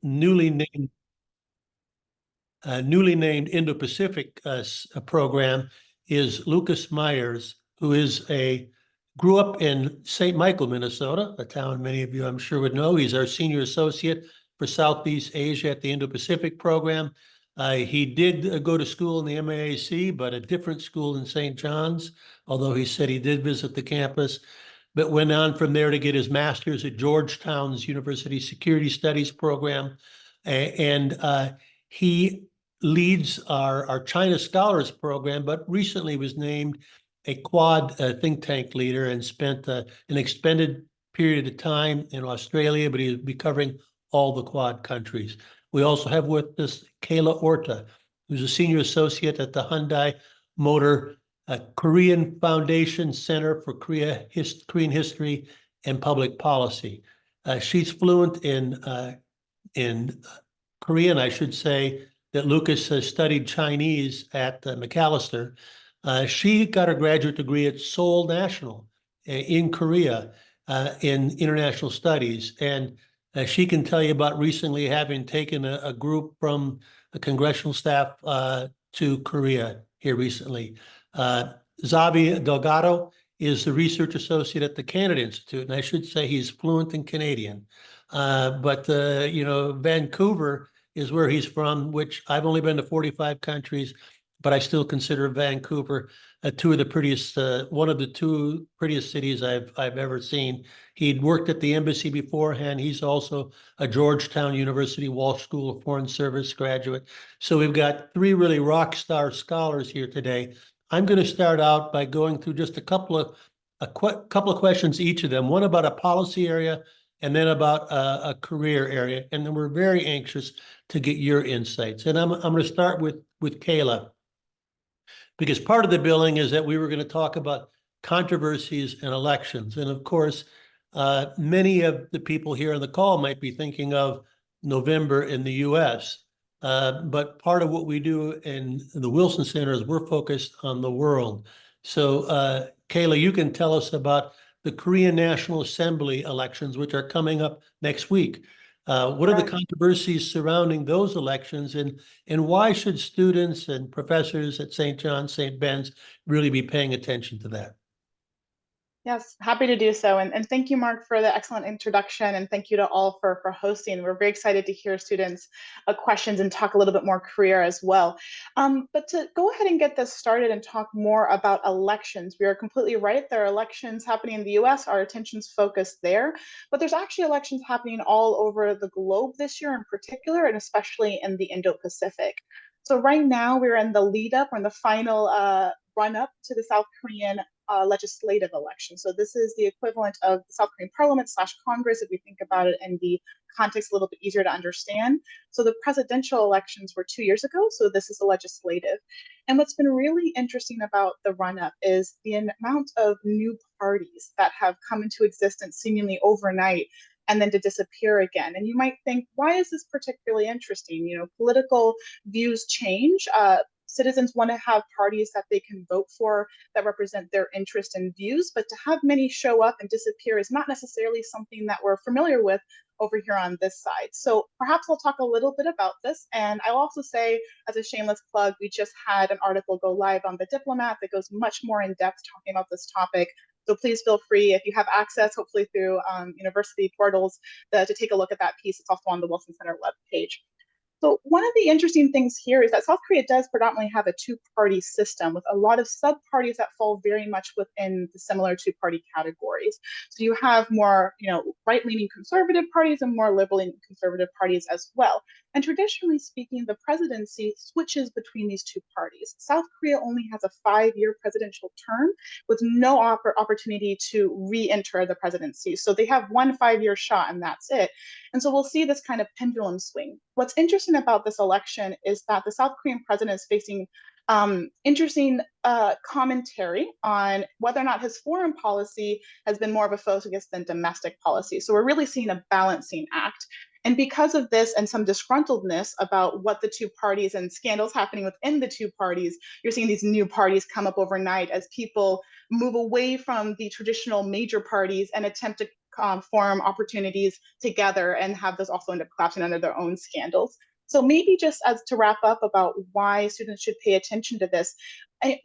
newly named Indo-Pacific program is Lucas Myers, who grew up in St. Michael, Minnesota, a town many of you I'm sure would know. He's our senior associate for Southeast Asia at the Indo-Pacific program. He did go to school in the MAAC, but a different school in St. John's, although he said he did visit the campus, but went on from there to get his master's at Georgetown's University Security Studies program. And he leads our China Scholars Program, but recently was named a Quad think tank leader and spent an extended period of time in Australia, but he'll be covering all the Quad countries. We also have with us Kayla Orta, who's a senior associate at the Hyundai Motor Korean Foundation Center for Korean History and Public Policy. She's fluent in Korean, I should say, that Lucas has studied Chinese at Macalester. She got her graduate degree at Seoul National in Korea in international studies. And she can tell you about recently having taken a group from the congressional staff to Korea here recently. Xavier Delgado is the research associate at the Canada Institute, and I should say he's fluent in Canadian. But Vancouver is where he's from, which I've only been to 45 countries, but I still consider Vancouver one of the two prettiest cities I've ever seen. He'd worked at the embassy beforehand. He's also a Georgetown University Walsh School of Foreign Service graduate. So we've got three really rock star scholars here today. I'm going to start out by going through just a couple of questions each of them. One about a policy area, and then about a career area. And then we're very anxious to get your insights. And I'm going to start with Kayla, because part of the billing is that we were going to talk about controversies and elections. And of course, many of the people here on the call might be thinking of November in the US. But part of what we do in the Wilson Center is we're focused on the world. So Kayla, you can tell us about the Korean National Assembly elections, which are coming up next week. What are the controversies surrounding those elections, and why should students and professors at St. John's, St. Ben's really be paying attention to that? Yes, happy to do so. And thank you, Mark, for the excellent introduction. And thank you to all for hosting. We're very excited to hear students' questions and talk a little bit more career as well. But to go ahead and get this started and talk more about elections, we are completely right. There are elections happening in the US. Our attention's focused there. But there's actually elections happening all over the globe this year in particular, and especially in the Indo-Pacific. So right now we're in the lead up, or in the final run up to the South Korean legislative election. So this is the equivalent of the South Korean Parliament / Congress, if we think about it in the context a little bit easier to understand. So the presidential elections were 2 years ago, so this is the legislative. And what's been really interesting about the run-up is the amount of new parties that have come into existence seemingly overnight and then to disappear again. And you might think, why is this particularly interesting? You know, political views change. Citizens want to have parties that they can vote for that represent their interest and views, but to have many show up and disappear is not necessarily something that we're familiar with over here on this side. So perhaps I'll talk a little bit about this. And I'll also say, as a shameless plug, we just had an article go live on The Diplomat that goes much more in depth talking about this topic. So please feel free, if you have access, hopefully through university portals, to take a look at that piece. It's also on the Wilson Center webpage. So one of the interesting things here is that South Korea does predominantly have a two-party system with a lot of sub-parties that fall very much within the similar two-party categories. So you have more, right-leaning conservative parties and more liberal-leaning conservative parties as well. And traditionally speaking, the presidency switches between these two parties. South Korea only has a 5-year presidential term with no opportunity to re-enter the presidency. So they have one 5-year shot and that's it. And so we'll see this kind of pendulum swing. What's interesting about this election is that the South Korean president is facing interesting commentary on whether or not his foreign policy has been more of a focus than domestic policy. So we're really seeing a balancing act. And because of this and some disgruntledness about what the two parties and scandals happening within the two parties, you're seeing these new parties come up overnight as people move away from the traditional major parties and attempt to forum opportunities together and have those also end up collapsing under their own scandals. So maybe just as to wrap up about why students should pay attention to this,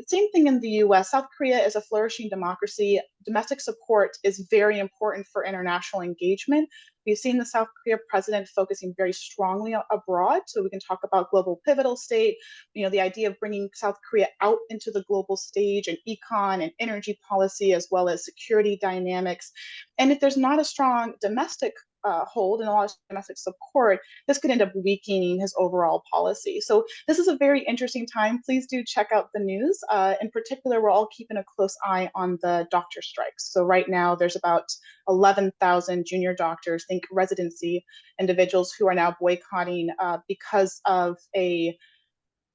same thing in the US. South Korea is a flourishing democracy. Domestic support is very important for international engagement. We've seen the South Korea president focusing very strongly abroad. So we can talk about global pivotal state, the idea of bringing South Korea out into the global stage and econ and energy policy, as well as security dynamics. And if there's not a strong domestic hold and a lot of domestic support, this could end up weakening his overall policy. So this is a very interesting time. Please do check out the news. In particular, we're all keeping a close eye on the doctor strikes. So right now there's about 11,000 junior doctors, think residency individuals, who are now boycotting because of a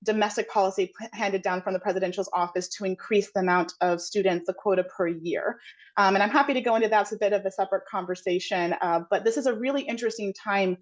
domestic policy handed down from the presidential's office to increase the amount of students, the quota per year. And I'm happy to go into that. It's a bit of a separate conversation, but this is a really interesting time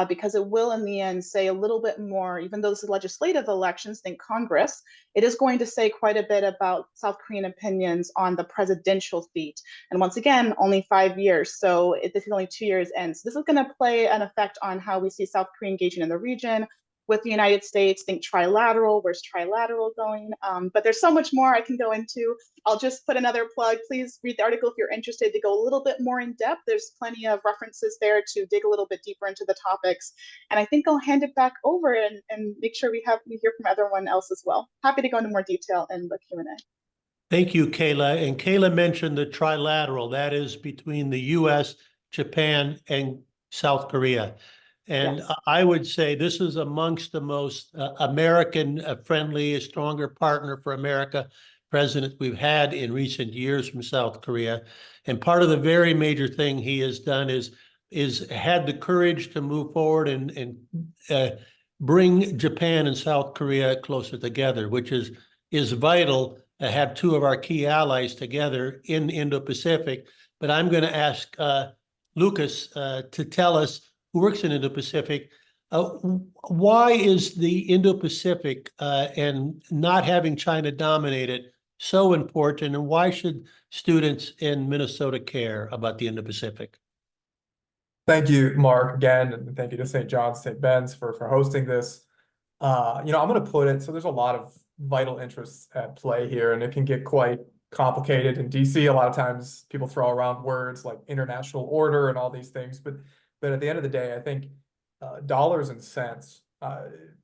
because it will in the end say a little bit more, even though this is legislative elections, think Congress, it is going to say quite a bit about South Korean opinions on the presidential seat. And once again, only 5 years. So this is only 2 years in. So this is going to play an effect on how we see South Korea engaging in the region, with the United States. Think trilateral, where's trilateral going? But there's so much more I can go into. I'll just put another plug. Please read the article if you're interested to go a little bit more in depth. There's plenty of references there to dig a little bit deeper into the topics. And I think I'll hand it back over and make sure we hear from everyone else as well. Happy to go into more detail in the Q&A. Thank you, Kayla. And Kayla mentioned the trilateral, that is between the US, Japan, and South Korea. And Yes. I would say this is amongst the most American-friendly, stronger partner for America president we've had in recent years from South Korea. And part of the very major thing he has done is had the courage to move forward and bring Japan and South Korea closer together, which is vital to have two of our key allies together in Indo-Pacific. But I'm going to ask Lucas to tell us, who works in Indo-Pacific, why is the Indo-Pacific and not having China dominate it so important, and why should students in Minnesota care about the Indo-Pacific? Thank you, Mark, again, and thank you to St. John's, St. Ben's for hosting this. I'm going to put it, so there's a lot of vital interests at play here, and it can get quite complicated. In DC, a lot of times people throw around words like international order and all these things, but at the end of the day, I think dollars and cents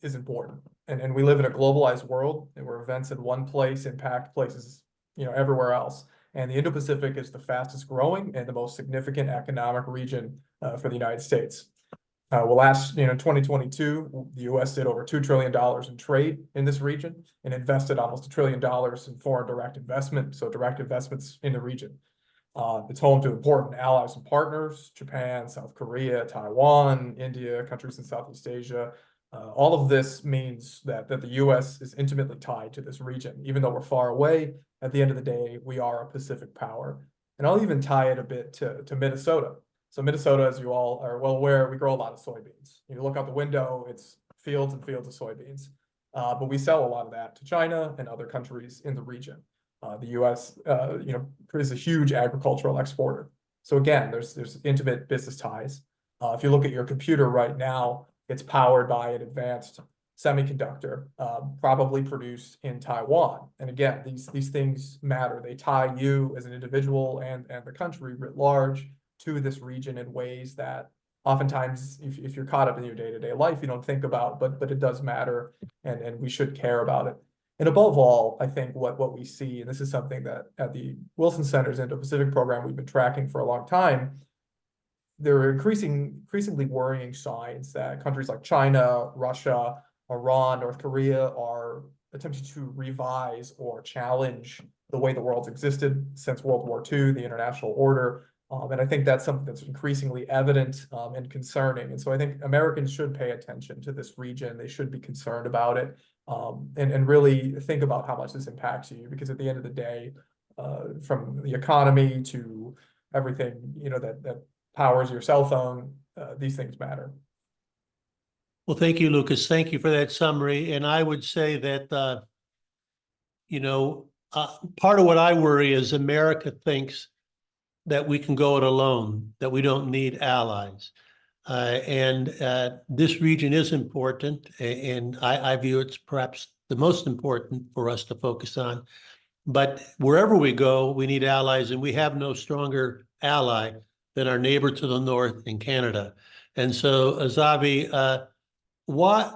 is important. And we live in a globalized world, and where events in one place impact places, everywhere else. And the Indo-Pacific is the fastest growing and the most significant economic region for the United States. Last, 2022, the U.S. did over $2 trillion in trade in this region and invested almost $1 trillion in foreign direct investment, so direct investments in the region. It's home to important allies and partners: Japan, South Korea, Taiwan, India, countries in Southeast Asia. All of this means that the U.S. is intimately tied to this region. Even though we're far away, at the end of the day, we are a Pacific power. And I'll even tie it a bit to Minnesota. So Minnesota, as you all are well aware, we grow a lot of soybeans. You look out the window, it's fields and fields of soybeans. But we sell a lot of that to China and other countries in the region. The U.S., is a huge agricultural exporter. So again, there's intimate business ties. If you look at your computer right now, it's powered by an advanced semiconductor, probably produced in Taiwan. And again, these things matter. They tie you as an individual and the country writ large to this region in ways that oftentimes, if you're caught up in your day-to-day life, you don't think about, but it does matter, and we should care about it. And above all, I think what we see, and this is something that at the Wilson Center's Indo-Pacific program we've been tracking for a long time, there are increasingly worrying signs that countries like China, Russia, Iran, North Korea are attempting to revise or challenge the way the world's existed since World War II, the international order. And I think that's something that's increasingly evident and concerning. And so I think Americans should pay attention to this region. They should be concerned about it, and really think about how much this impacts you, because at the end of the day, from the economy to everything, that powers your cell phone, these things matter. Well, thank you, Lucas. Thank you for that summary. And I would say that, part of what I worry is America thinks that we can go it alone, that we don't need allies. This region is important, and I view it's perhaps the most important for us to focus on. But wherever we go, we need allies, and we have no stronger ally than our neighbor to the north in Canada. And so, Xavier, why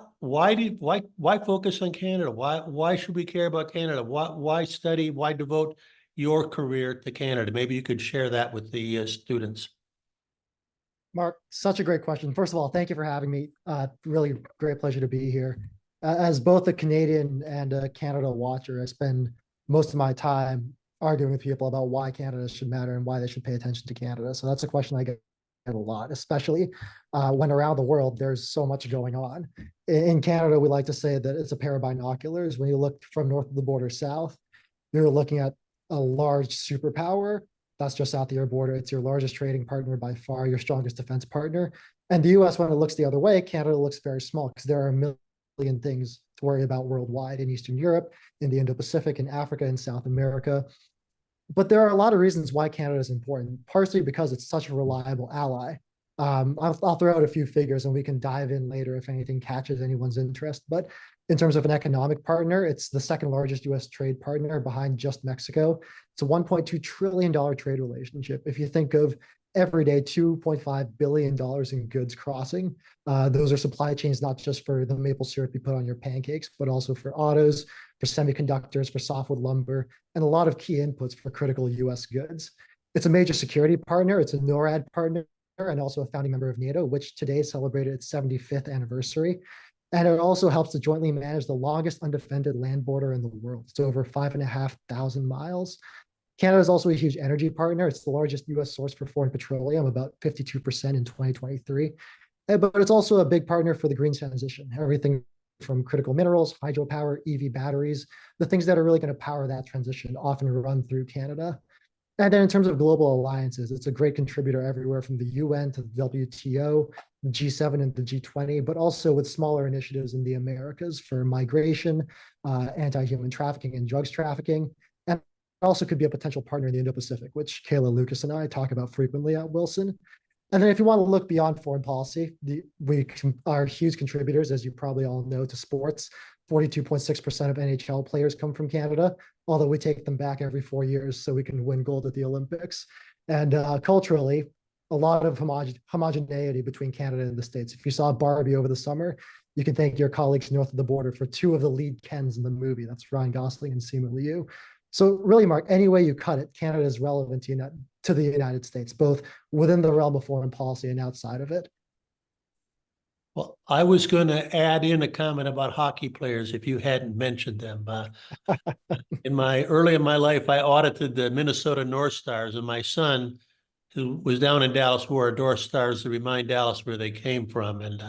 focus on Canada? Why should we care about Canada? Why study? Why devote your career to Canada? Maybe you could share that with the students. Mark, such a great question. First of all, thank you for having me. Really great pleasure to be here. As both a Canadian and a Canada watcher, I spend most of my time arguing with people about why Canada should matter and why they should pay attention to Canada. So that's a question I get a lot, especially when around the world there's so much going on. In Canada, we like to say that it's a pair of binoculars. When you look from north of the border south, you're looking at a large superpower that's just south of your border. It's your largest trading partner by far, your strongest defense partner. And the US, when it looks the other way, Canada looks very small because there are a million things to worry about worldwide in Eastern Europe, in the Indo-Pacific, in Africa, and South America. But there are a lot of reasons why Canada is important, partially because it's such a reliable ally. I'll throw out a few figures and we can dive in later if anything catches anyone's interest. But in terms of an economic partner, it's the second largest US trade partner behind just Mexico. It's a $1.2 trillion trade relationship. If you think of every day, $2.5 billion in goods crossing, those are supply chains not just for the maple syrup you put on your pancakes, but also for autos, for semiconductors, for softwood lumber, and a lot of key inputs for critical US goods. It's a major security partner. It's a NORAD partner and also a founding member of NATO, which today celebrated its 75th anniversary. And it also helps to jointly manage the longest undefended land border in the world. It's over 5,500 miles. Canada is also a huge energy partner. It's the largest US source for foreign petroleum, about 52% in 2023. But it's also a big partner for the green transition, everything from critical minerals, hydropower, EV batteries, the things that are really going to power that transition often run through Canada. And then in terms of global alliances, it's a great contributor everywhere from the UN to the WTO, the G7 and the G20, but also with smaller initiatives in the Americas for migration, anti-human trafficking and drugs trafficking. And also could be a potential partner in the Indo-Pacific, which Kayla, Lucas, and I talk about frequently at Wilson. And then if you want to look beyond foreign policy, we are huge contributors, as you probably all know, to sports. 42.6% of NHL players come from Canada, although we take them back every 4 years so we can win gold at the Olympics. And culturally, a lot of homogeneity between Canada and the States. If you saw Barbie over the summer, you can thank your colleagues north of the border for two of the lead Kens in the movie. That's Ryan Gosling and Simu Liu. So really, Mark, any way you cut it, Canada is relevant to the United States, both within the realm of foreign policy and outside of it. Well, I was going to add in a comment about hockey players if you hadn't mentioned them. Early in my life, I audited the Minnesota North Stars, and my son, who was down in Dallas, wore a North Stars to remind Dallas where they came from. And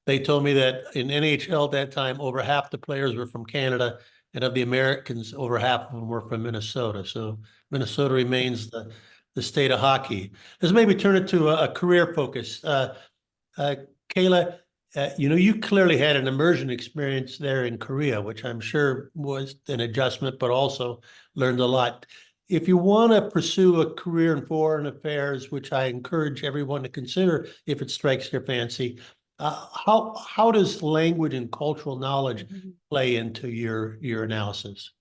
they told me that in NHL at that time, over half the players were from Canada, and of the Americans, over half of them were from Minnesota. So Minnesota remains the state of hockey. Let's maybe turn it to a career focus. Kayla, you clearly had an immersion experience there in Korea, which I'm sure was an adjustment, but also learned a lot. If you want to pursue a career in foreign affairs, which I encourage everyone to consider if it strikes their fancy, how does language and cultural knowledge play into your analysis?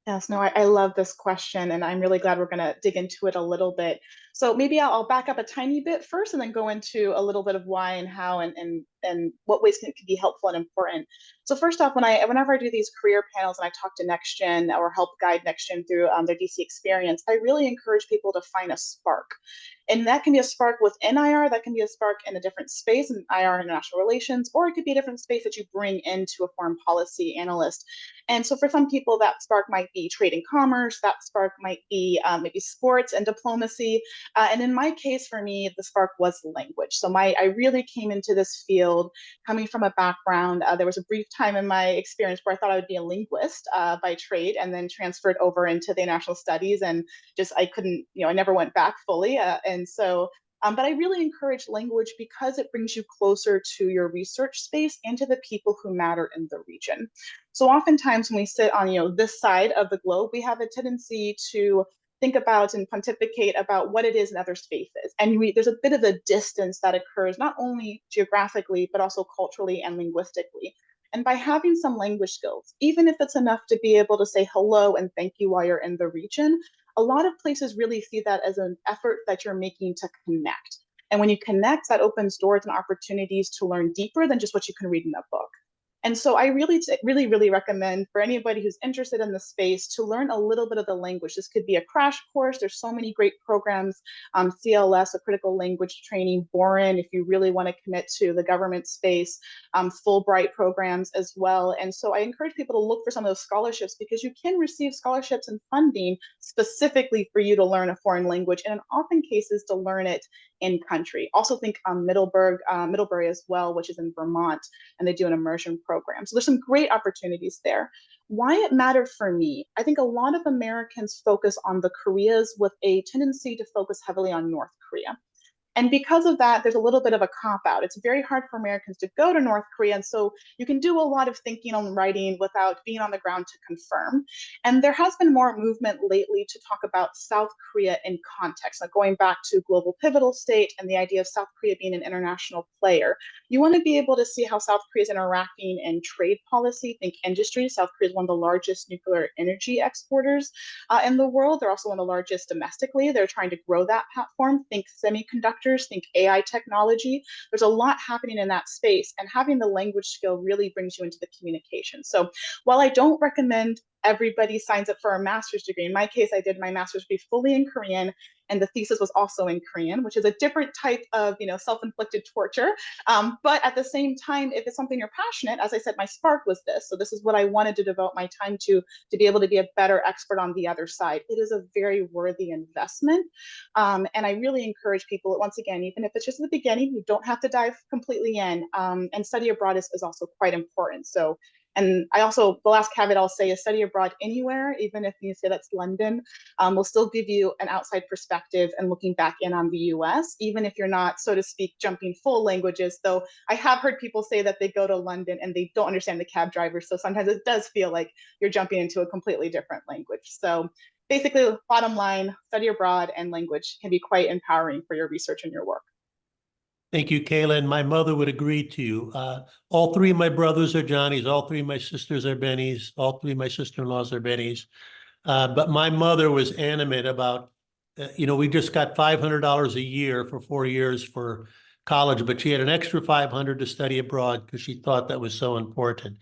Yes, no, I love this question, and I'm really glad we're going to dig into it a little bit. So maybe I'll back up a tiny bit first and then go into a little bit of why and how and what ways it can be helpful and important. So first off, whenever I do these career panels and I talk to NextGen or help guide NextGen through their DC experience, I really encourage people to find a spark. And that can be a spark within IR, that can be a spark in a different space in IR international relations, or it could be a different space that you bring into a foreign policy analyst. And so for some people, that spark might be trade and commerce, that spark might be maybe sports and diplomacy. And in my case, for me, the spark was language. So I really came into this field coming from a background. There was a brief time in my experience where I thought I would be a linguist by trade, and then transferred over into the international studies, and I couldn't, I never went back fully. But I really encourage language because it brings you closer to your research space and to the people who matter in the region. So oftentimes when we sit on this side of the globe, we have a tendency to think about and pontificate about what it is in other spaces. And there's a bit of a distance that occurs not only geographically, but also culturally and linguistically. And by having some language skills, even if it's enough to be able to say hello and thank you while you're in the region, a lot of places really see that as an effort that you're making to connect. And when you connect, that opens doors and opportunities to learn deeper than just what you can read in a book. And so I really recommend for anybody who's interested in the space to learn a little bit of the language. This could be a crash course. There's so many great programs, CLS, a critical language training, Boren, if you really want to commit to the government space, Fulbright programs as well. And so I encourage people to look for some of those scholarships, because you can receive scholarships and funding specifically for you to learn a foreign language, and in often cases to learn it in country. Also think Middlebury as well, which is in Vermont, and they do an immersion program. So there's some great opportunities there. Why it mattered for me, I think a lot of Americans focus on the Koreas with a tendency to focus heavily on North Korea. And because of that, there's a little bit of a cop-out. It's very hard for Americans to go to North Korea. And so you can do a lot of thinking and writing without being on the ground to confirm. And there has been more movement lately to talk about South Korea in context, like going back to global pivotal state and the idea of South Korea being an international player. You want to be able to see how South Korea is interacting in trade policy, think industry. South Korea is one of the largest nuclear energy exporters in the world. They're also one of the largest domestically. They're trying to grow that platform, think semiconductors, think AI technology. There's a lot happening in that space, and having the language skill really brings you into the communication. So while I don't recommend everybody signs up for a master's degree, in my case, I did my master's degree fully in Korean, and the thesis was also in Korean, which is a different type of, self-inflicted torture. But at the same time, if it's something you're passionate, as I said, my spark was this. So this is what I wanted to devote my time to be able to be a better expert on the other side. It is a very worthy investment. And I really encourage people, once again, even if it's just at the beginning, you don't have to dive completely in. And study abroad is also quite important. So, and I also, the last caveat I'll say is study abroad anywhere, even if you say that's London, will still give you an outside perspective and looking back in on the US, even if you're not, so to speak, jumping full languages. Though I have heard people say that they go to London and they don't understand the cab driver. So sometimes it does feel like you're jumping into a completely different language. So basically, bottom line, study abroad and language can be quite empowering for your research and your work. Thank you, Kayla. And my mother would agree to you. All three of my brothers are Johnnies. All three of my sisters are Bennies. All three of my sister-in-laws are Bennies. But my mother was animate about, we just got $500 a year for 4 years for college, but she had an extra $500 to study abroad because she thought that was so important.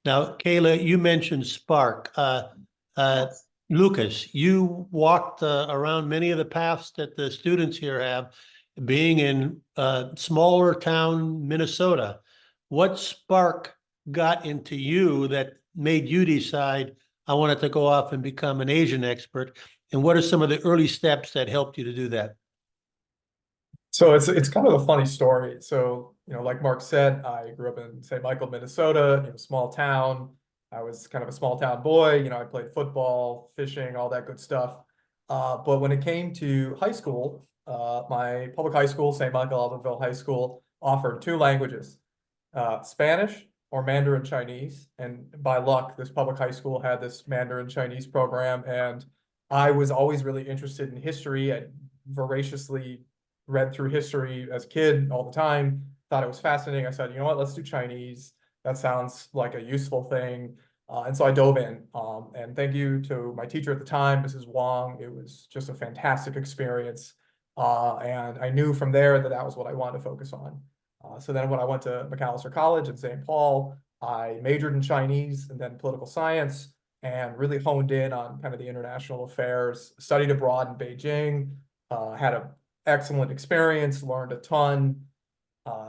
Now, Kayla, you mentioned Spark. Yes. Lucas, you walked around many of the paths that the students here have, being in smaller town Minnesota. What spark got into you that made you decide I wanted to go off and become an Asian expert? And what are some of the early steps that helped you to do that? So it's kind of a funny story. So, like Mark said, I grew up in St. Michael, Minnesota, small town. I was kind of a small town boy. I played football, fishing, all that good stuff. But when it came to high school, my public high school, St. Michael Albertville High School, offered 2 languages, Spanish or Mandarin Chinese. And by luck, this public high school had this Mandarin Chinese program. And I was always really interested in history. I voraciously read through history as a kid all the time, thought it was fascinating. I said, you know what, let's do Chinese. That sounds like a useful thing. And so I dove in. And thank you to my teacher at the time, Mrs. Wong. It was just a fantastic experience. And I knew from there that that was what I wanted to focus on. So then when I went to Macalester College in St. Paul, I majored in Chinese and then political science, and really honed in on kind of the international affairs, studied abroad in Beijing, had an excellent experience, learned a ton,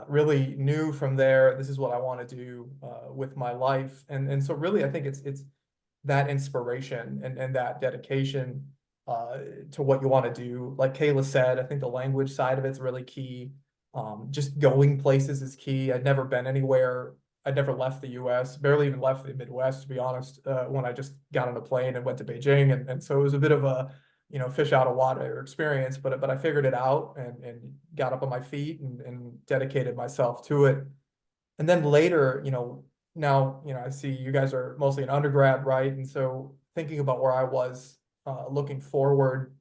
really knew from there, this is what I want to do with my life. And so really, I think it's that inspiration and that dedication to what you want to do. Like Kayla said, I think the language side of it's really key. Just going places is key. I'd never been anywhere. I'd never left the US, barely even left the Midwest, to be honest, when I just got on a plane and went to Beijing. And so it was a bit of a, fish out of water experience, but I figured it out and got up on my feet and dedicated myself to it. And then later, now, I see you guys are mostly an undergrad, right? And so thinking about where I was looking forward,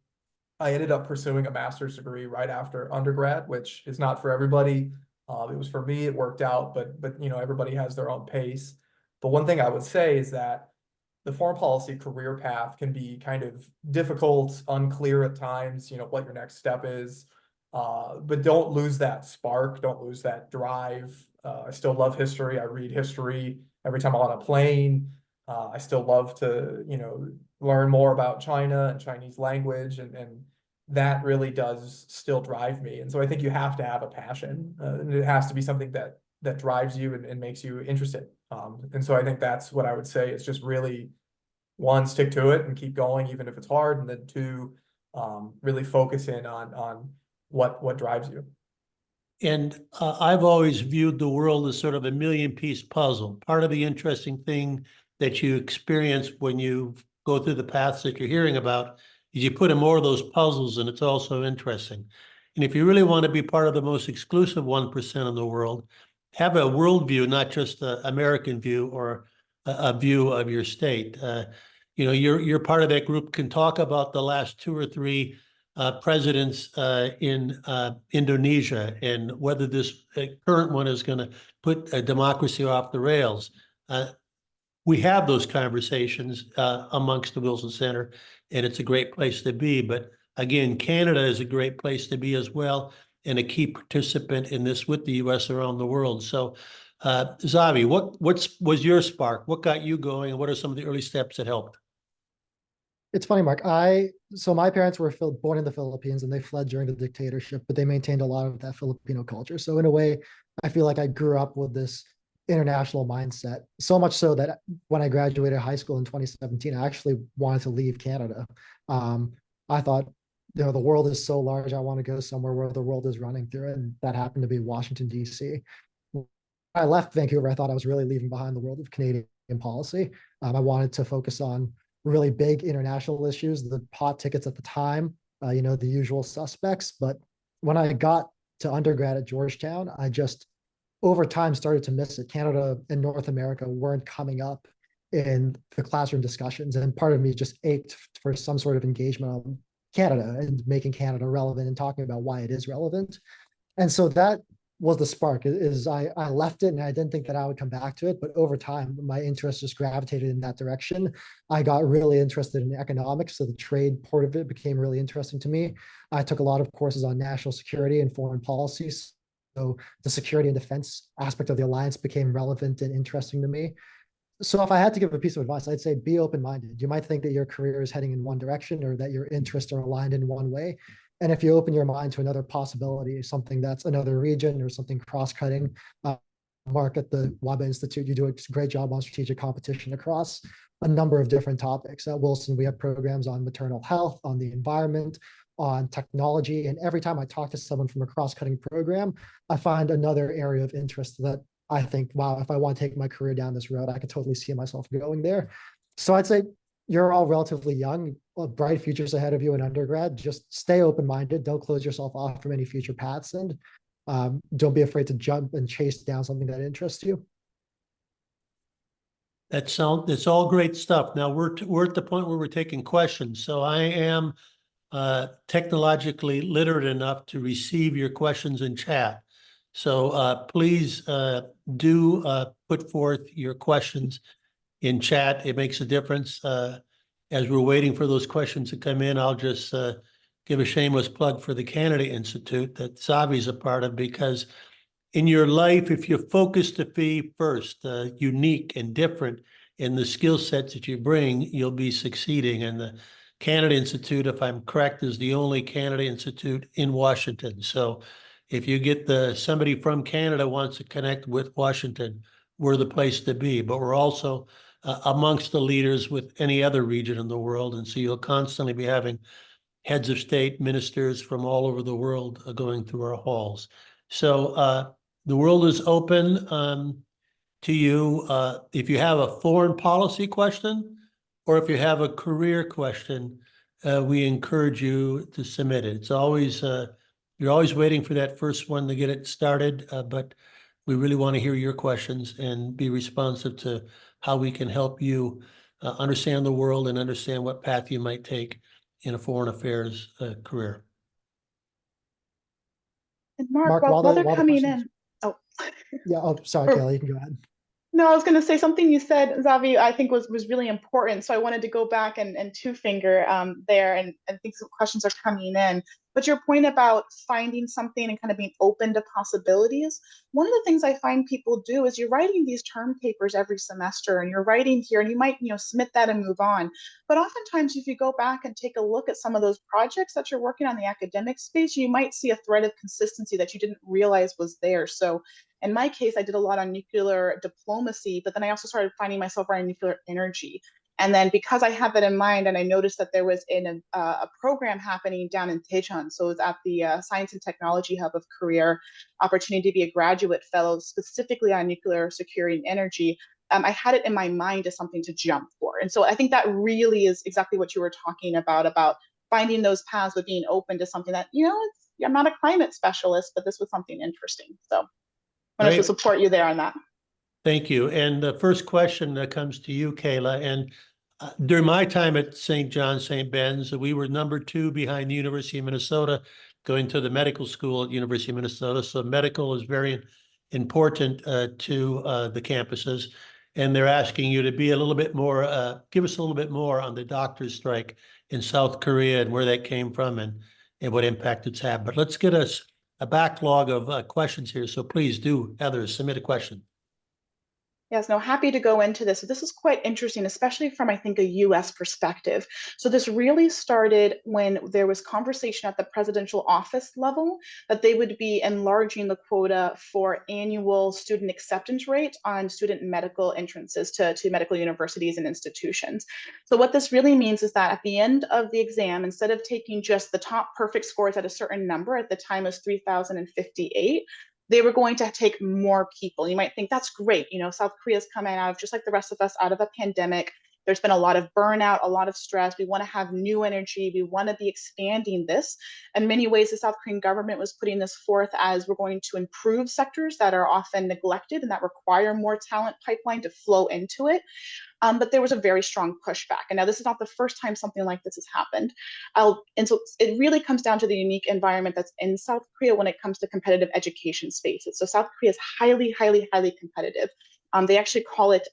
I ended up pursuing a master's degree right after undergrad, which is not for everybody. It was for me, it worked out, but you know, everybody has their own pace. But one thing I would say is that the foreign policy career path can be kind of difficult, unclear at times, you know, what your next step is. But don't lose that spark, don't lose that drive. I still love history. I read history every time I'm on a plane. I still love to, you know, learn more about China and Chinese language, and that really does still drive me. And so I think you have to have a passion, and it has to be something that drives you and makes you interested. And so I think that's what I would say is just really, one, stick to it and keep going even if it's hard, and then two, really focus in on what drives you. And I've always viewed the world as sort of a million-piece puzzle. Part of the interesting thing that you experience when you go through the paths that you're hearing about is you put in more of those puzzles, and it's also interesting. And if you really want to be part of the most exclusive 1% of the world, have a worldview, not just an American view or a view of your state. You know, you're part of that group, can talk about the last 2 or 3 presidents in Indonesia and whether this current one is going to put a democracy off the rails. We have those conversations amongst the Wilson Center, and it's a great place to be. But again, Canada is a great place to be as well, and a key participant in this with the U.S. around the world. So, Xavier, what was your spark? What got you going, and what are some of the early steps that helped? It's funny, Mark. So my parents were born in the Philippines and they fled during the dictatorship, but they maintained a lot of that Filipino culture. So in a way, I feel like I grew up with this international mindset. So much so that when I graduated high school in 2017, I actually wanted to leave Canada. I thought, you know, the world is so large. I want to go somewhere where the world is running through it, and that happened to be Washington, D.C. When I left Vancouver, I thought I was really leaving behind the world of Canadian policy. I wanted to focus on really big international issues, the hot tickets at the time, you know, the usual suspects. But when I got to undergrad at Georgetown, I just over time started to miss it. Canada and North America weren't coming up in the classroom discussions. And part of me just ached for some sort of engagement on Canada and making Canada relevant and talking about why it is relevant. And so that was the spark. Is I left it and I didn't think that I would come back to it, but over time my interest just gravitated in that direction. I got really interested in economics, so the trade part of it became really interesting to me. I took a lot of courses on national security and foreign policies, so the security and defense aspect of the alliance became relevant and interesting to me. So if I had to give a piece of advice, I'd say be open-minded. You might think that your career is heading in one direction or that your interests are aligned in one way. And if you open your mind to another possibility, something that's another region or something cross-cutting, Mark, at the WABA Institute, you do a great job on strategic competition across a number of different topics. At Wilson, we have programs on maternal health, on the environment, on technology. And every time I talk to someone from a cross-cutting program, I find another area of interest that I think, wow, if I want to take my career down this road, I could totally see myself going there. So I'd say you're all relatively young, bright futures ahead of you in undergrad. Just stay open-minded. Don't close yourself off from any future paths, and don't be afraid to jump and chase down something that interests you. It's all great stuff. Now we're at the point where we're taking questions. So I am technologically literate enough to receive your questions in chat. So please do put forth your questions in chat. It makes a difference. As we're waiting for those questions to come in, I'll just give a shameless plug for the Kennedy Institute that Xavier's a part of, because in your life, if you focus to be first, unique and different in the skill sets that you bring, you'll be succeeding. And the Canada Institute, if I'm correct, is the only Canada Institute in Washington. So if you get somebody from Canada wants to connect with Washington, we're the place to be. But we're also amongst the leaders with any other region in the world. And so you'll constantly be having heads of state, ministers from all over the world going through our halls. So the world is open to you. If you have a foreign policy question or if you have a career question, we encourage you to submit it. It's always, you're always waiting for that first one to get it started, but we really want to hear your questions and be responsive to how we can help you understand the world and understand what path you might take in a foreign affairs career. And Mark, Mark, while while they're the coming questions- in, oh, Yeah, oh, sorry, Or- Kayla, you can go ahead. no, I was going to say something you said, Xavier, I think was really important. So I wanted to go back and two finger there, and I think some questions are coming in. But your point about finding something and kind of being open to possibilities, one of the things I find people do is you're writing these term papers every semester, and you're writing here, and you might, submit that and move on. But oftentimes, if you go back and take a look at some of those projects that you're working on in the academic space, you might see a thread of consistency that you didn't realize was there. So in my case, I did a lot on nuclear diplomacy, but then I also started finding myself writing nuclear energy. And then because I had that in mind, and I noticed that there was a program happening down in Daejeon, so it's at the Science and Technology Hub of Korea, opportunity to be a graduate fellow specifically on nuclear security and energy. I had it in my mind as something to jump for. And so I think that really is exactly what you were talking about finding those paths, but being open to something that, I'm not a climate specialist, but this was something interesting. So I wanted to support you there on that. Thank you. And the first question that comes to you, Kayla, and during my time at St. John, St. Ben's, we were #2 behind the University of Minnesota, going to the medical school at University of Minnesota. So medical is very important to the campuses. And they're asking you to be a little bit more, give us a little bit more on the doctor's strike in South Korea and where that came from and what impact it's had. But let's get us a backlog of questions here. So please do, Heather, submit a question. Yes, no, happy to go into this. So this is quite interesting, especially from, I think, a US perspective. So this really started when there was conversation at the presidential office level that they would be enlarging the quota for annual student acceptance rate on student medical entrances to medical universities and institutions. So what this really means is that at the end of the exam, instead of taking just the top perfect scores at a certain number, at the time it was 3,058, they were going to take more people. You might think that's great. South Korea's coming out of, just like the rest of us, out of a pandemic. There's been a lot of burnout, a lot of stress. We want to have new energy. We want to be expanding this. In many ways, the South Korean government was putting this forth as we're going to improve sectors that are often neglected and that require more talent pipeline to flow into it. But there was a very strong pushback. And now this is not the first time something like this has happened. And so it really comes down to the unique environment that's in South Korea when it comes to competitive education spaces. So South Korea is highly, highly, highly competitive. They actually call it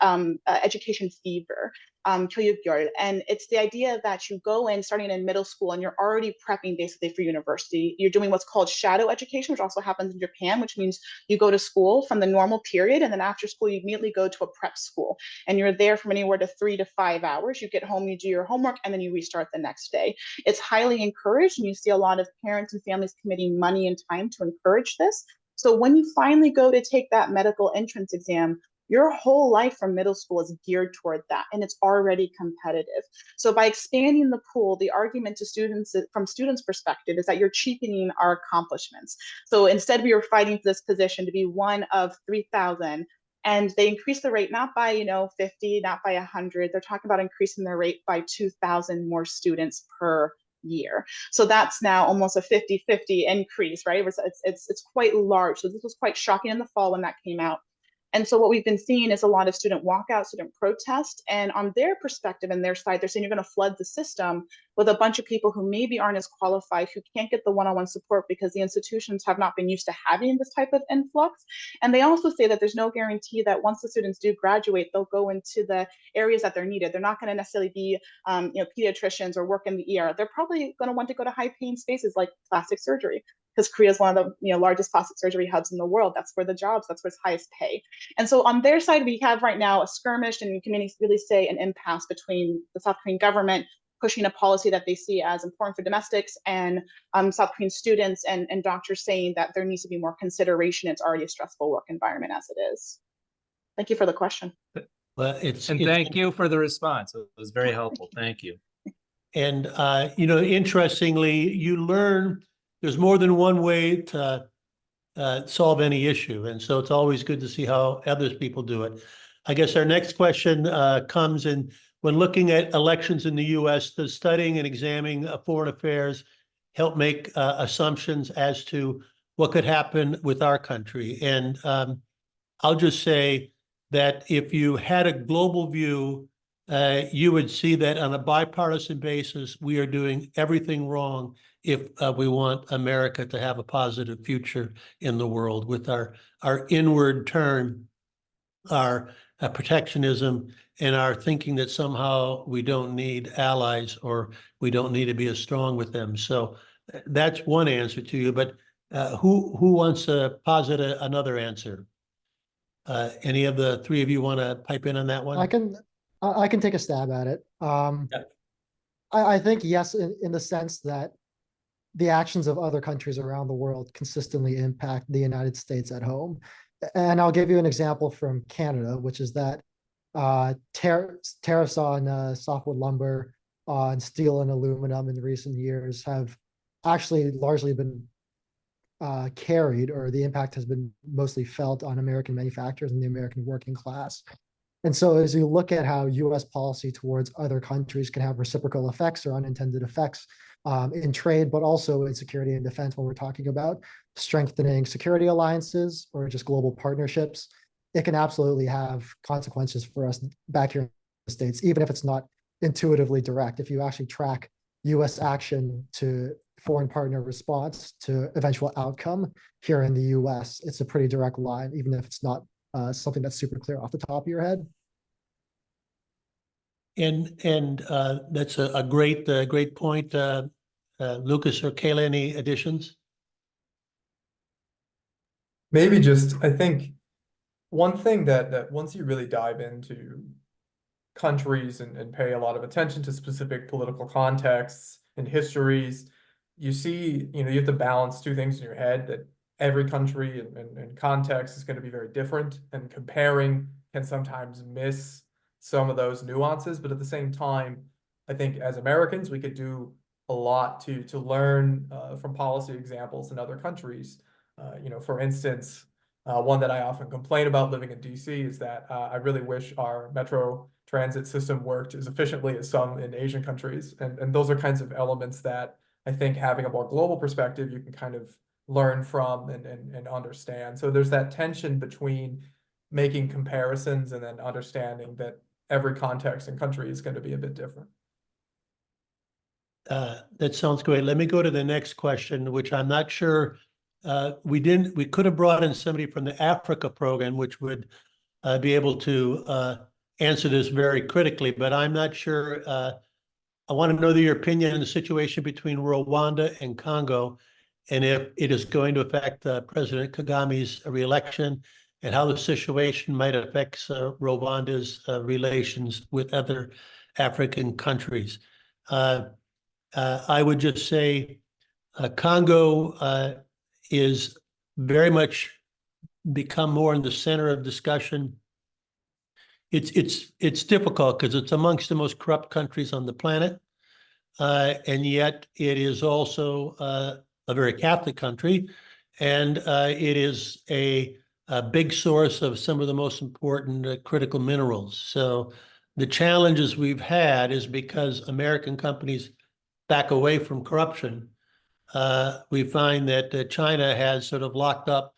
education fever, 교육열. And it's the idea that you go in starting in middle school and you're already prepping basically for university. You're doing what's called shadow education, which also happens in Japan, which means you go to school from the normal period, and then after school, you immediately go to a prep school. And you're there from anywhere to 3 to 5 hours. You get home, you do your homework, and then you restart the next day. It's highly encouraged, and you see a lot of parents and families committing money and time to encourage this. So when you finally go to take that medical entrance exam, your whole life from middle school is geared toward that, and it's already competitive. So by expanding the pool, the argument to students, from students' perspective, is that you're cheapening our accomplishments. So instead, we were fighting for this position to be one of 3,000, and they increased the rate not by 50, not by 100. They're talking about increasing their rate by 2,000 more students per year. So that's now almost a 50-50 increase, right? It's quite large. So this was quite shocking in the fall when that came out. And so what we've been seeing is a lot of student walkout, student protest, and on their perspective and their side, they're saying you're going to flood the system with a bunch of people who maybe aren't as qualified, who can't get the one-on-one support because the institutions have not been used to having this type of influx. And they also say that there's no guarantee that once the students do graduate, they'll go into the areas that they're needed. They're not going to necessarily be pediatricians or work in the ER. They're probably going to want to go to high-paying spaces like plastic surgery, because Korea is one of the largest plastic surgery hubs in the world. That's where the jobs, that's where it's highest pay. And so on their side, we have right now a skirmish, and you can really say an impasse between the South Korean government pushing a policy that they see as important for domestics, and South Korean students and doctors saying that there needs to be more consideration. It's already a stressful work environment as it is. Thank you for the question. Well, thank you for the response. It was very helpful. Thank you. And, interestingly, you learn there's more than one way to solve any issue. And so it's always good to see how other people do it. I guess our next question comes in, when looking at elections in the US, does studying and examining foreign affairs help make assumptions as to what could happen with our country? And I'll just say that if you had a global view you would see that on a bipartisan basis, we are doing everything wrong if we want America to have a positive future in the world with our inward turn, our protectionism, and our thinking that somehow we don't need allies or we don't need to be as strong with them. So that's one answer to you, but who wants to posit another answer? Any of the three of you want to pipe in on that one? I can take a stab at it. Yeah. I think yes, in the sense that the actions of other countries around the world consistently impact the United States at home. And I'll give you an example from Canada, which is that tariffs on softwood lumber, on steel and aluminum in recent years have actually largely been carried, or the impact has been mostly felt on American manufacturers and the American working class. And so as you look at how US policy towards other countries can have reciprocal effects or unintended effects in trade, but also in security and defense, when we're talking about strengthening security alliances or just global partnerships, it can absolutely have consequences for us back here in the States, even if it's not intuitively direct. If you actually track US action to foreign partner response to eventual outcome here in the US, it's a pretty direct line, even if it's not something that's super clear off the top of your head. And that's a great point. Lucas or Kayla, any additions? Maybe just, I think one thing that once you really dive into countries and pay a lot of attention to specific political contexts and histories, you see, you have to balance two things in your head, that every country and context is going to be very different, and comparing can sometimes miss some of those nuances. But at the same time, I think as Americans, we could do a lot to learn from policy examples in other countries. For instance, one that I often complain about living in DC is that I really wish our metro transit system worked as efficiently as some in Asian countries. And those are kinds of elements that I think, having a more global perspective, you can kind of learn from and understand. So there's that tension between making comparisons and then understanding that every context and country is going to be a bit different. That sounds great. Let me go to the next question, which I'm not sure we could have brought in somebody from the Africa program, which would be able to answer this very critically, but I'm not sure. I want to know your opinion on the situation between Rwanda and Congo, and if it is going to affect President Kagame's reelection, and how the situation might affect Rwanda's relations with other African countries. I would just say Congo is very much become more in the center of discussion. It's difficult because it's amongst the most corrupt countries on the planet, and yet it is also a very Catholic country, and it is a big source of some of the most important critical minerals. So the challenges we've had is because American companies back away from corruption. We find that China has sort of locked up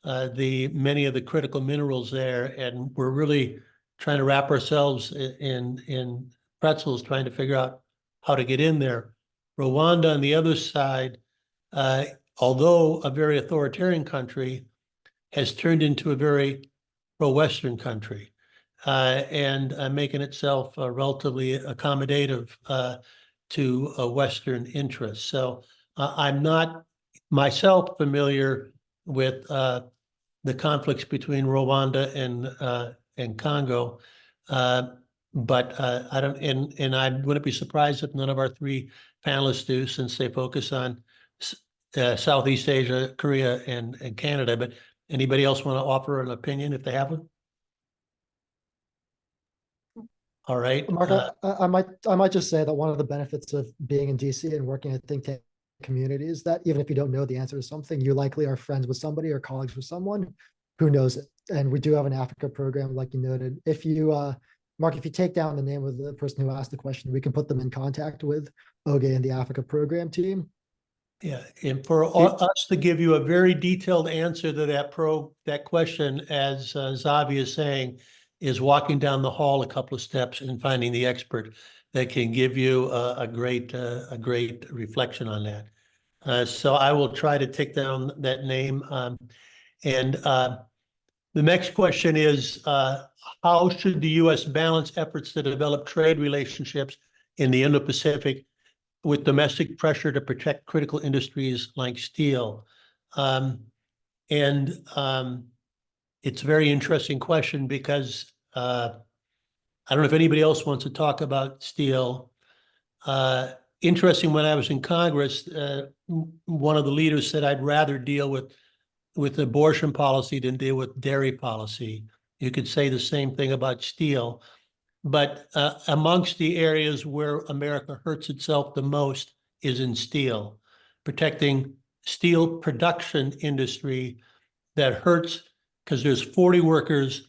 many of the critical minerals there, and we're really trying to wrap ourselves in pretzels, trying to figure out how to get in there. Rwanda, on the other side, although a very authoritarian country, has turned into a very pro-Western country, and making itself relatively accommodative to Western interests. So I'm not myself familiar with the conflicts between Rwanda and Congo, but I don't, and I wouldn't be surprised if none of our three panelists do, since they focus on Southeast Asia, Korea, and Canada. But anybody else want to offer an opinion if they have one? All right. Mark, I might just say that one of the benefits of being in DC and working at think tank community is that even if you don't know the answer to something, you likely are friends with somebody or colleagues with someone who knows it. And we do have an Africa program, like you noted. If you, Mark, if you take down the name of the person who asked the question, we can put them in contact with Oge and the Africa program team. Yeah, and for us to give you a very detailed answer to that question, as Xavier is saying, is walking down the hall a couple of steps and finding the expert that can give you a great reflection on that. So I will try to take down that name. And the next question is, how should the U.S. balance efforts to develop trade relationships in the Indo-Pacific with domestic pressure to protect critical industries like steel? It's a very interesting question because I don't know if anybody else wants to talk about steel. Interesting, when I was in Congress, one of the leaders said, I'd rather deal with abortion policy than deal with dairy policy. You could say the same thing about steel. But amongst the areas where America hurts itself the most is in steel. Protecting steel production industry that hurts because there's 40 workers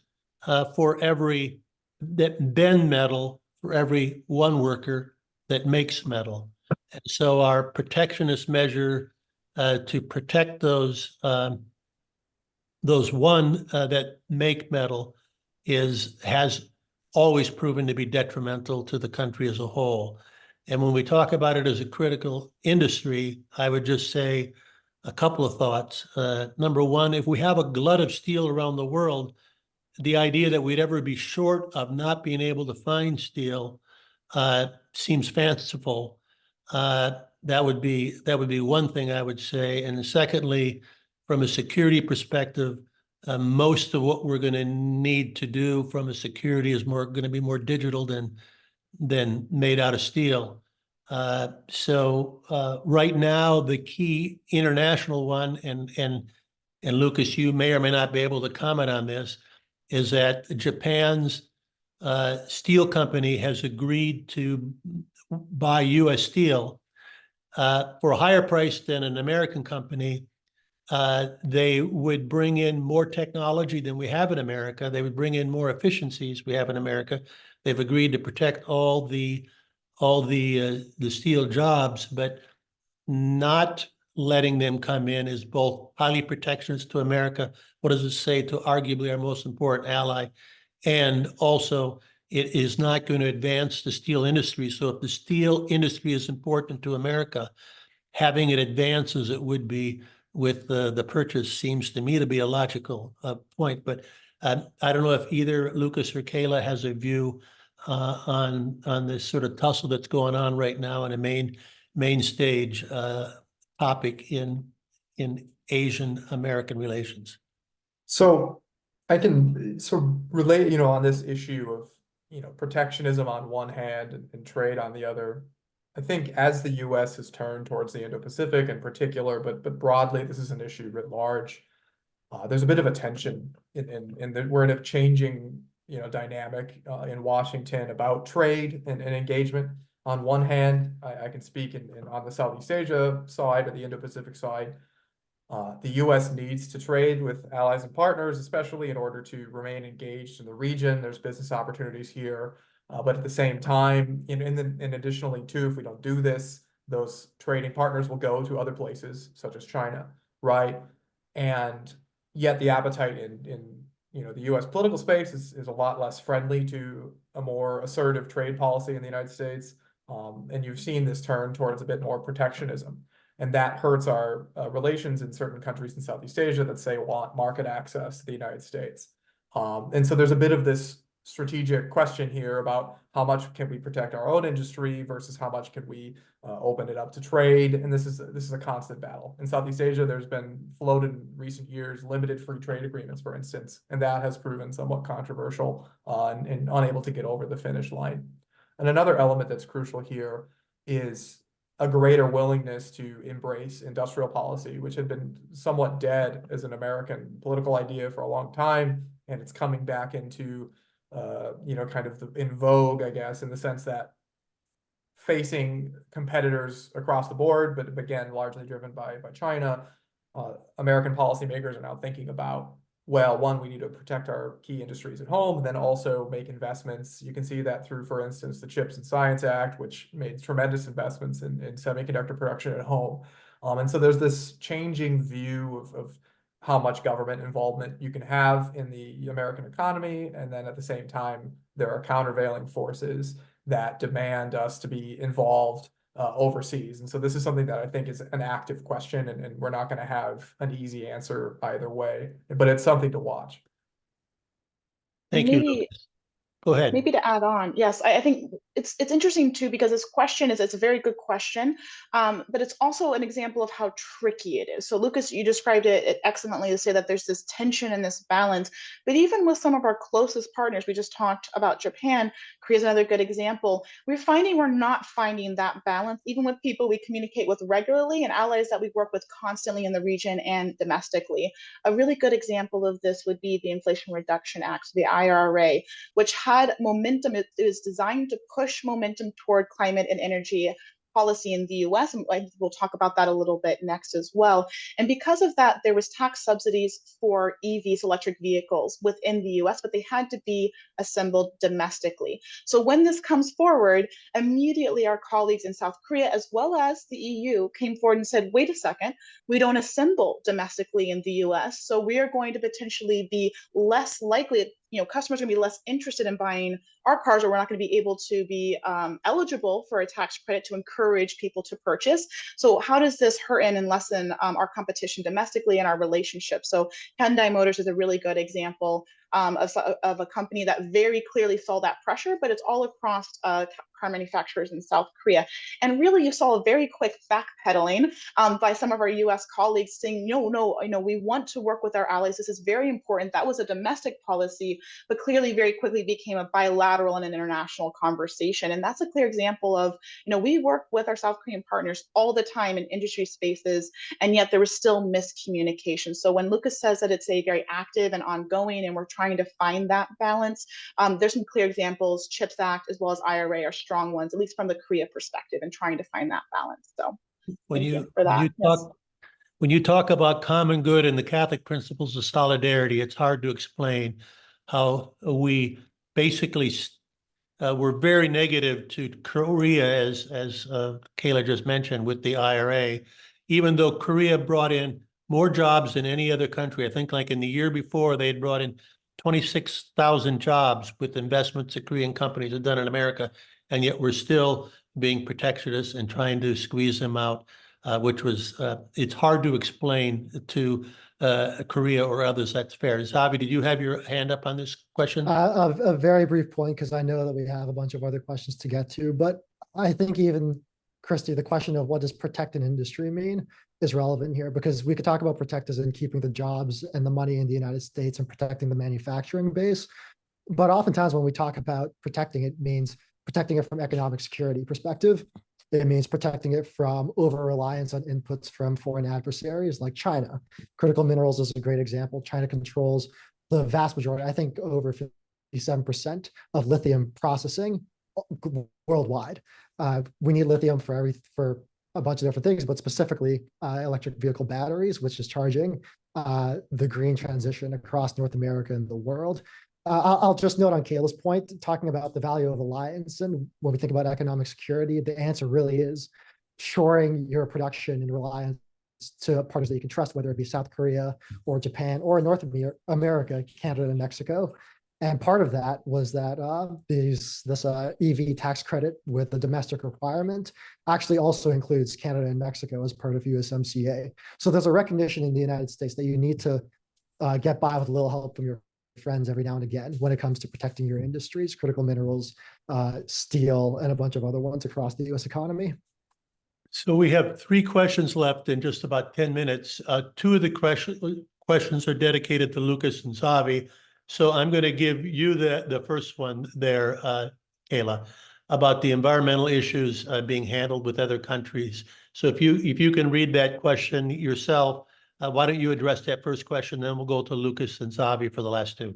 for every that bend metal for every one worker that makes metal. And so our protectionist measure to protect those one that make metal has always proven to be detrimental to the country as a whole. And when we talk about it as a critical industry, I would just say a couple of thoughts. Number one, if we have a glut of steel around the world, the idea that we'd ever be short of not being able to find steel seems fanciful. That would be one thing I would say. And secondly, from a security perspective, most of what we're going to need to do from a security is going to be more digital than made out of steel. So right now, the key international one, and Lucas, you may or may not be able to comment on this, is that Japan's steel company has agreed to buy U.S. steel for a higher price than an American company. They would bring in more technology than we have in America. They would bring in more efficiencies we have in America. They've agreed to protect all the steel jobs, but not letting them come in is both highly protectionist to America. What does it say to arguably our most important ally? And also, it is not going to advance the steel industry. So if the steel industry is important to America, having it advance as it would be with the purchase seems to me to be a logical point. But I don't know if either Lucas or Kayla has a view on this sort of tussle that's going on right now in a main stage topic in Asian American relations. So I can sort of relate, on this issue of, protectionism on one hand and trade on the other. I think as the U.S. has turned towards the Indo-Pacific in particular, but broadly, this is an issue writ large. There's a bit of a tension we're in a changing, dynamic in Washington about trade and engagement. On one hand, I can speak on the Southeast Asia side or the Indo-Pacific side. The U.S. needs to trade with allies and partners, especially in order to remain engaged in the region. There's business opportunities here. But at the same time, and additionally too, if we don't do this, those trading partners will go to other places such as China, right? And yet the appetite in the U.S. political space is a lot less friendly to a more assertive trade policy in the United States. And you've seen this turn towards a bit more protectionism. And that hurts our relations in certain countries in Southeast Asia that say want market access to the United States. And so there's a bit of this strategic question here about how much can we protect our own industry versus how much can we open it up to trade. And this is a constant battle. In Southeast Asia, there's been floated in recent years limited free trade agreements, for instance, and that has proven somewhat controversial and unable to get over the finish line. And another element that's crucial here is a greater willingness to embrace industrial policy, which had been somewhat dead as an American political idea for a long time. And it's coming back into, kind of in vogue, I guess, in the sense that facing competitors across the board, but again, largely driven by China, American policymakers are now thinking about, well, one, we need to protect our key industries at home, then also make investments. You can see that through, for instance, the Chips and Science Act, which made tremendous investments in semiconductor production at home. And so there's this changing view of how much government involvement you can have in the American economy. And then at the same time, there are countervailing forces that demand us to be involved overseas. And so this is something that I think is an active question, and we're not going to have an easy answer either way, but it's something to watch. Thank you, Maybe Lucas. Go ahead. Maybe to add on, yes, I think it's interesting too, because this question it's a very good question, but it's also an example of how tricky it is. So Lucas, you described it excellently to say that there's this tension and this balance, but even with some of our closest partners, we just talked about Japan, Korea is another good example. We're not finding that balance, even with people we communicate with regularly and allies that we work with constantly in the region and domestically. A really good example of this would be the Inflation Reduction Act, the IRA, which had momentum. It was designed to push momentum toward climate and energy policy in the US, and we'll talk about that a little bit next as well. And because of that, there was tax subsidies for EVs, electric vehicles, within the US, but they had to be assembled domestically. So when this comes forward, immediately our colleagues in South Korea, as well as the EU, came forward and said, wait a second, we don't assemble domestically in the US, so we are going to potentially be less likely, customers are going to be less interested in buying our cars, or we're not going to be able to be eligible for a tax credit to encourage people to purchase. So how does this hurt and lessen our competition domestically and our relationship? So Hyundai Motors is a really good example of a company that very clearly felt that pressure, but it's all across car manufacturers in South Korea. And really, you saw a very quick backpedaling by some of our US colleagues saying, no, we want to work with our allies. This is very important. That was a domestic policy, but clearly very quickly became a bilateral and an international conversation. And that's a clear example of, we work with our South Korean partners all the time in industry spaces, and yet there was still miscommunication. So when Lucas says that it's a very active and ongoing, and we're trying to find that balance, there's some clear examples. CHIPS Act as well as IRA are strong ones, at least from the Korea perspective, and trying to find that balance. So When thank you for that. when you talk when you talk about common good and the Catholic principles of solidarity, it's hard to explain how we basically were very negative to Korea, as Kayla just mentioned, with the IRA, even though Korea brought in more jobs than any other country. I think like in the year before, they had brought in 26,000 jobs with investments that Korean companies had done in America, and yet we're still being protectionist and trying to squeeze them out, which was, it's hard to explain to Korea or others. That's fair. Xavier, did you have your hand up on this question? A very brief point, because I know that we have a bunch of other questions to get to, but I think even, Christy, the question of what does protect an industry mean is relevant here, because we could talk about protect as in keeping the jobs and the money in the United States and protecting the manufacturing base. But oftentimes when we talk about protecting, it means protecting it from economic security perspective. It means protecting it from over-reliance on inputs from foreign adversaries like China. Critical minerals is a great example. China controls the vast majority, I think over 57% of lithium processing worldwide. We need lithium for a bunch of different things, but specifically electric vehicle batteries, which is charging the green transition across North America and the world. I'll just note on Kayla's point, talking about the value of alliance, and when we think about economic security, the answer really is shoring your production and reliance to partners that you can trust, whether it be South Korea or Japan or North America, Canada and Mexico. And part of that was that this EV tax credit with the domestic requirement actually also includes Canada and Mexico as part of USMCA. So there's a recognition in the United States that you need to get by with a little help from your friends every now and again when it comes to protecting your industries, critical minerals, steel, and a bunch of other ones across the US economy. So we have 3 questions left in just about 10 minutes. 2 of the questions are dedicated to Lucas and Xavier. So I'm going to give you the first one there, Kayla, about the environmental issues being handled with other countries. So if you can read that question yourself, why don't you address that first question, then we'll go to Lucas and Xavier for the last 2.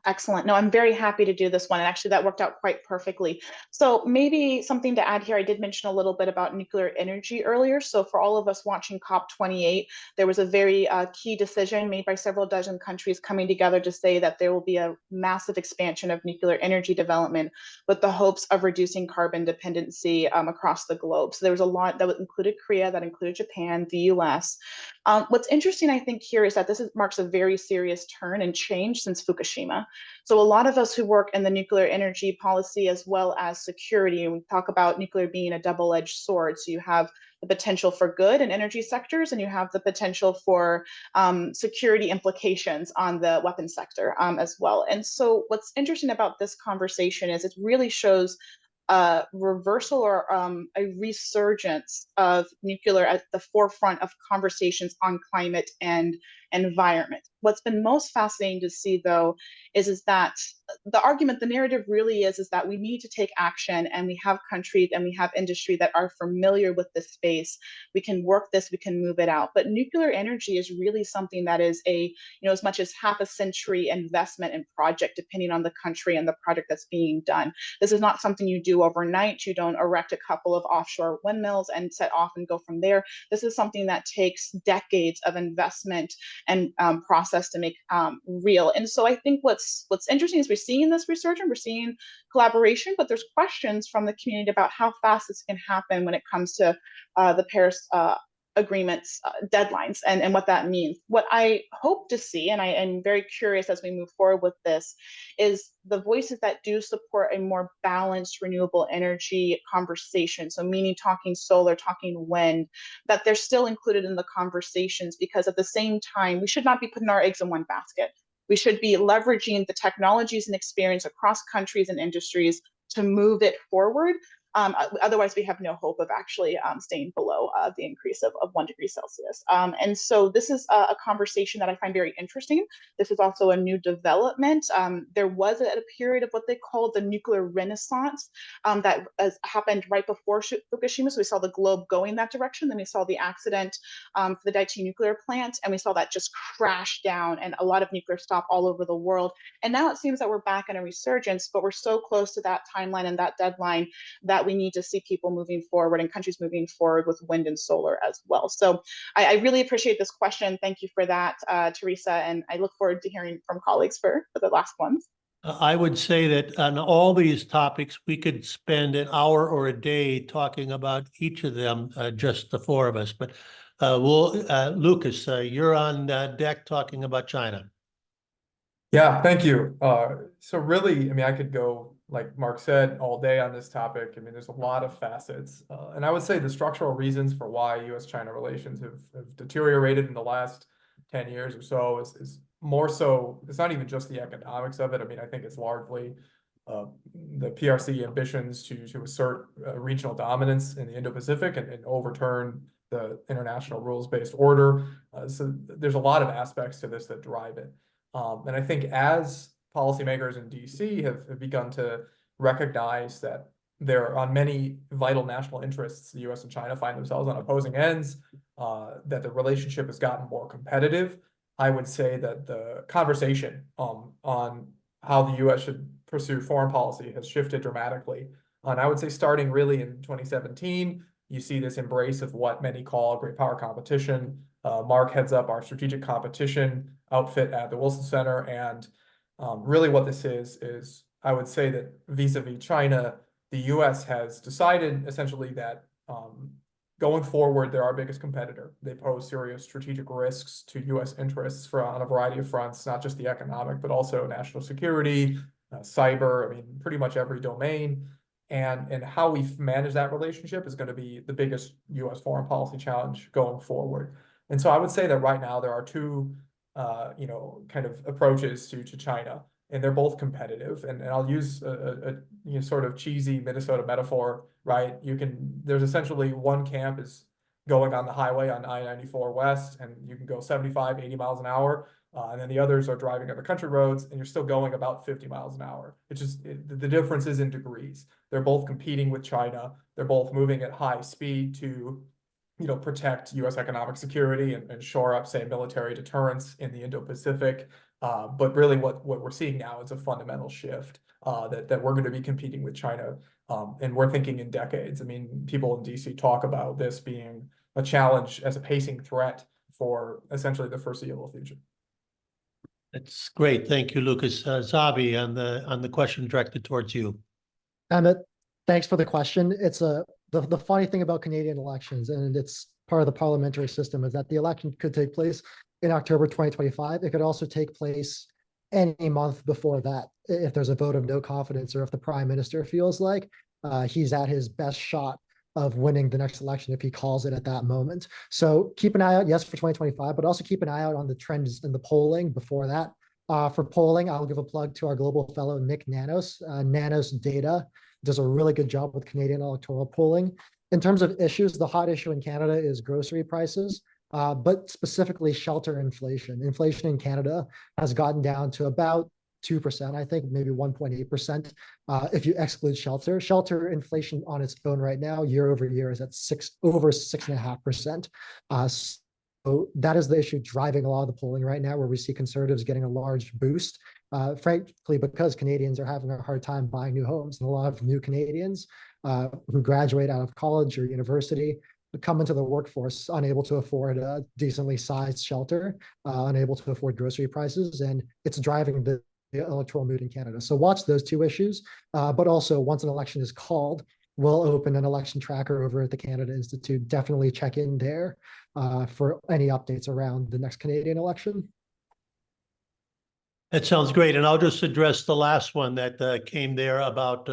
Excellent. No, I'm very happy to do this one. And actually that worked out quite perfectly. So maybe something to add here, I did mention a little bit about nuclear energy earlier. So for all of us watching COP28, there was a very key decision made by several dozen countries coming together to say that there will be a massive expansion of nuclear energy development with the hopes of reducing carbon dependency across the globe. So there was a lot that included Korea, that included Japan, the US. What's interesting, I think, here is that marks a very serious turn and change since Fukushima. So a lot of us who work in the nuclear energy policy as well as security, and we talk about nuclear being a double-edged sword. So you have the potential for good in energy sectors, and you have the potential for security implications on the weapons sector as well. And so what's interesting about this conversation is it really shows a reversal or a resurgence of nuclear at the forefront of conversations on climate and environment. What's been most fascinating to see, though, is that the argument, the narrative really is that we need to take action, and we have countries and we have industry that are familiar with this space. We can work this, we can move it out. But nuclear energy is really something that is as much as half a century investment and project, depending on the country and the project that's being done. This is not something you do overnight. You don't erect a couple of offshore windmills and set off and go from there. This is something that takes decades of investment and process to make real. And so I think what's interesting is we're seeing this resurgence, we're seeing collaboration, but there's questions from the community about how fast this can happen when it comes to the Paris agreements deadlines and what that means. What I hope to see, and I am very curious as we move forward with this, is the voices that do support a more balanced renewable energy conversation. So meaning talking solar, talking wind, that they're still included in the conversations, because at the same time, we should not be putting our eggs in one basket. We should be leveraging the technologies and experience across countries and industries to move it forward. Otherwise, we have no hope of actually staying below the increase of 1 degree Celsius. And so this is a conversation that I find very interesting. This is also a new development. There was a period of what they call the nuclear renaissance that happened right before Fukushima. So we saw the globe going that direction. Then we saw the accident for the Daiichi nuclear plant, and we saw that just crash down and a lot of nuclear stop all over the world. And now it seems that we're back in a resurgence, but we're so close to that timeline and that deadline that we need to see people moving forward and countries moving forward with wind and solar as well. So I really appreciate this question. Thank you for that, Teresa. And I look forward to hearing from colleagues for the last ones. I would say that on all these topics, we could spend an hour or a day talking about each of them, just the four of us. But Lucas, you're on deck talking about China. Yeah, thank you. So really, I mean, I could go, like Mark said, all day on this topic. I mean, there's a lot of facets. And I would say the structural reasons for why U.S.-China relations have deteriorated in the last 10 years or so is more so, it's not even just the economics of it. I mean, I think it's largely the PRC ambitions to assert regional dominance in the Indo-Pacific and overturn the international rules-based order. So there's a lot of aspects to this that drive it. And I think as policymakers in DC have begun to recognize that there are many vital national interests, the US and China find themselves on opposing ends, that the relationship has gotten more competitive. I would say that the conversation on how the US should pursue foreign policy has shifted dramatically. And I would say starting really in 2017, you see this embrace of what many call great power competition. Mark heads up our strategic competition outfit at the Wilson Center. And really what this is I would say that vis-a-vis China, the US has decided essentially that going forward, they're our biggest competitor. They pose serious strategic risks to US interests on a variety of fronts, not just the economic, but also national security, cyber, I mean, pretty much every domain. And how we manage that relationship is going to be the biggest US foreign policy challenge going forward. And so I would say that right now there are two kind of approaches to China, and they're both competitive. And I'll use a sort of cheesy Minnesota metaphor, right? There's essentially one camp is going on the highway on I-94 West, and you can go 75, 80 miles an hour. And then the others are driving on the country roads, and you're still going about 50 miles an hour. The difference is in degrees. They're both competing with China. They're both moving at high speed to protect US economic security and shore up, say, military deterrence in the Indo-Pacific. But really what we're seeing now is a fundamental shift that we're going to be competing with China. And we're thinking in decades. I mean, people in DC talk about this being a challenge as a pacing threat for essentially the foreseeable future. That's great. Thank you, Lucas. Zabi, on the question directed towards you. Emmett, thanks for the question. It's the funny thing about Canadian elections, and it's part of the parliamentary system is that the election could take place in October 2025. It could also take place any month before that if there's a vote of no confidence or if the prime minister feels like he's at his best shot of winning the next election if he calls it at that moment. So keep an eye out, yes, for 2025, but also keep an eye out on the trends in the polling before that. For polling, I'll give a plug to our global fellow, Nick Nanos. Nanos Data does a really good job with Canadian electoral polling. In terms of issues, the hot issue in Canada is grocery prices, but specifically shelter inflation. Inflation in Canada has gotten down to about 2%, I think, maybe 1.8%. If you exclude shelter, shelter inflation on its own right now, year over year, is at over 6.5%. So that is the issue driving a lot of the polling right now, where we see conservatives getting a large boost, frankly, because Canadians are having a hard time buying new homes, and a lot of new Canadians who graduate out of college or university come into the workforce unable to afford a decently sized shelter, unable to afford grocery prices, and it's driving the electoral mood in Canada. So watch those two issues, but also once an election is called, we'll open an election tracker over at the Canada Institute. Definitely check in there for any updates around the next Canadian election. That sounds great. And I'll just address the last one that came there about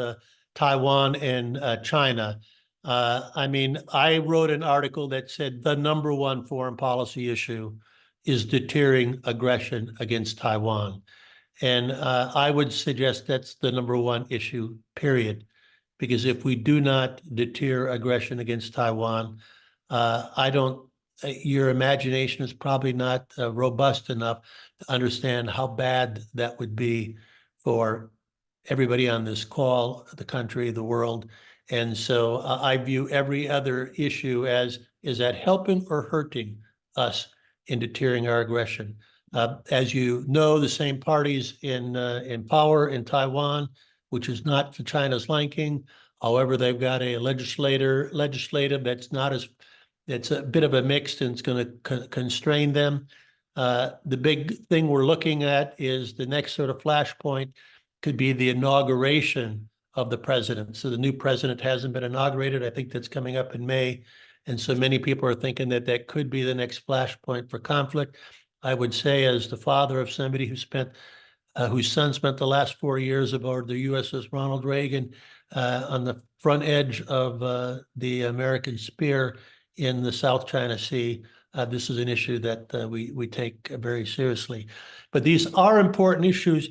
Taiwan and China. I mean, I wrote an article that said the number one foreign policy issue is deterring aggression against Taiwan. And I would suggest that's the number one issue, period. Because if we do not deter aggression against Taiwan, your imagination is probably not robust enough to understand how bad that would be for everybody on this call, the country, the world. And so I view every other issue as, is that helping or hurting us in deterring our aggression? As you know, the same parties in power in Taiwan, which is not to China's liking. However, they've got a legislative that's not as, it's a bit of a mix, and it's going to constrain them. The big thing we're looking at is the next sort of flashpoint could be the inauguration of the president. So the new president hasn't been inaugurated. I think that's coming up in May. And so many people are thinking that that could be the next flashpoint for conflict. I would say, as the father of somebody who spent, whose son spent the last 4 years aboard the USS Ronald Reagan on the front edge of the American spear in the South China Sea, this is an issue that we take very seriously. But these are important issues.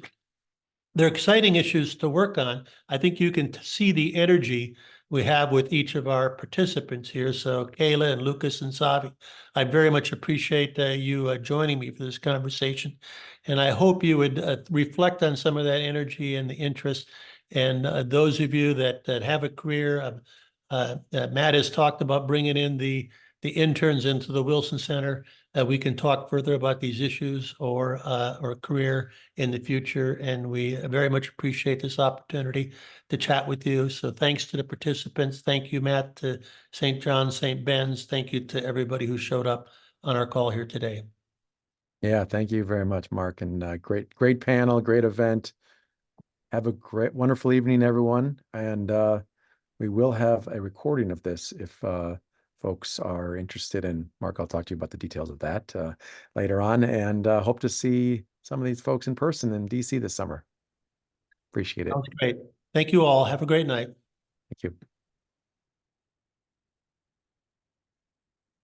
They're exciting issues to work on. I think you can see the energy we have with each of our participants here. So Kayla and Lucas and Xavier, I very much appreciate you joining me for this conversation. And I hope you would reflect on some of that energy and the interest. And those of you that have a career, Matt has talked about bringing in the interns into the Wilson Center. We can talk further about these issues or career in the future. And we very much appreciate this opportunity to chat with you. So thanks to the participants. Thank you, Matt, to St. John's, St. Ben's. Thank you to everybody who showed up on our call here today. Yeah, thank you very much, Mark. And great panel, great event. Have a great, wonderful evening, everyone. And we will have a recording of this if folks are interested in. Mark, I'll talk to you about the details of that later on, and hope to see some of these folks in person in DC this summer. Appreciate it. Sounds great. Thank you all. Have a great night. Thank you.